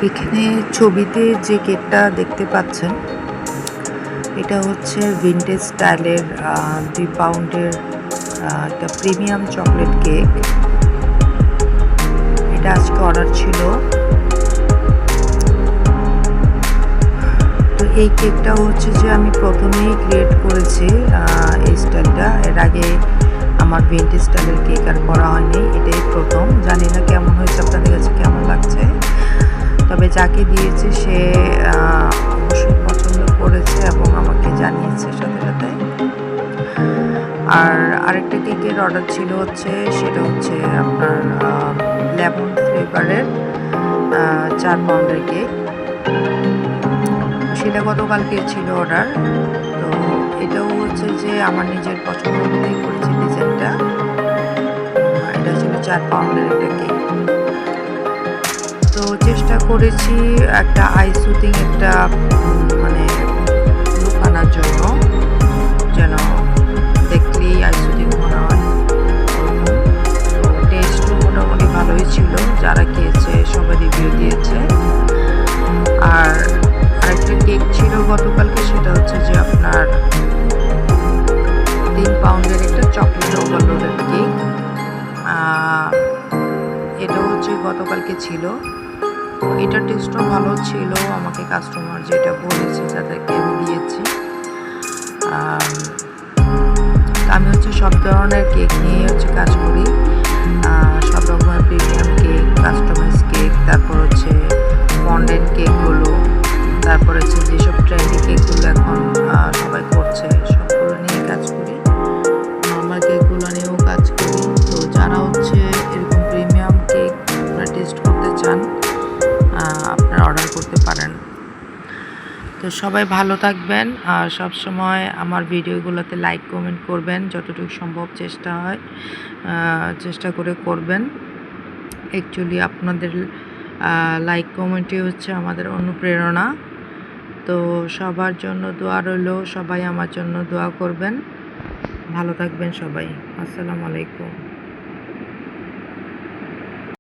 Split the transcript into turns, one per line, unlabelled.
এখানে ছবিতে যে কেকটা দেখতে পাচ্ছেন এটা হচ্ছে ভিন্টেজ স্টাইলের 2 পাউন্ডের একটা প্রিমিয়াম চকলেট কেক। এটা আজকে অর্ডার ছিল। তো এই কেকটা হচ্ছে যে আমি প্রথমেই ক্রিয়েট করেছি এই স্টাইলটা। এর আগে আমার ভিন্টেজ স্টাইলের কেক আর করা হয়নি, এটাই প্রথম। জানি না কেমন হয়েছে, আপনাদের কাছে কেমন লাগছে। তবে যাকে দিয়েছে সে অবশ্যই পছন্দ করেছে এবং আমাকে জানিয়েছে সাথে সাথে। আর আরেকটা কেকের অর্ডার ছিল সেটা হচ্ছে আপনার লেমন ফ্লেভারের 4 পাউন্ডের কেক। সেটা গতকালকে ছিল অর্ডার। তো এটাও হচ্ছে যে আমার নিজের পছন্দ অনুযায়ী করেছি ডিজাইনটা। এটা ছিল 4 পাউন্ডের একটা কেক। তো চেষ্টা করেছি একটা আই সুদিং একটা মানে লুক আনার জন্য, যেন দেখলেই আই সুদিং মনে হয়। তো টেস্টও মোটামুটি ভালোই ছিল, যারা খেয়েছে সবাই রিভিউ দিয়েছে। আর আরেকটা কেক ছিল গতকালকে, সেটা হচ্ছে যে আপনার 3 পাউন্ডের একটা চকলেট ওভারলোডেড কেক। এটা হচ্ছে গতকালকে ছিল। এটার টেস্টও ভালো ছিল, আমাকে কাস্টমার যেটা বলেছে যাদেরকে আমি দিয়েছি। আমি হচ্ছে সব ধরনের কেক নিয়ে কাজ করি, সব রকমের প্রিমিয়াম কেক, কাস্টমাইজ কেক, তারপর হচ্ছে ফন্ডেন্ট কেকগুলো, তারপর হচ্ছে যেসব ট্রেন্ডি কেকগুলো এখন সবাই করছে সবগুলো নিয়ে কাজ করি। নর্মাল কেকগুলো নিয়েও কাজ করি। তো যারা হচ্ছে এরকম প্রিমিয়াম কেক আপনারা টেস্ট করতে চান, আপনারা অর্ডার করতে পারেন। তো সবাই ভালো থাকবেন, আর সবসময় আমার ভিডিওগুলোতে লাইক কমেন্ট করবেন, যতটুকু সম্ভব চেষ্টা করে করবেন। অ্যাকচুয়ালি আপনাদের লাইক কমেন্টই হচ্ছে আমাদের অনুপ্রেরণা। তো সবার জন্য দোয়া রইল, সবাই আমার জন্য দোয়া করবেন। ভালো থাকবেন সবাই। আসসালামু আলাইকুম।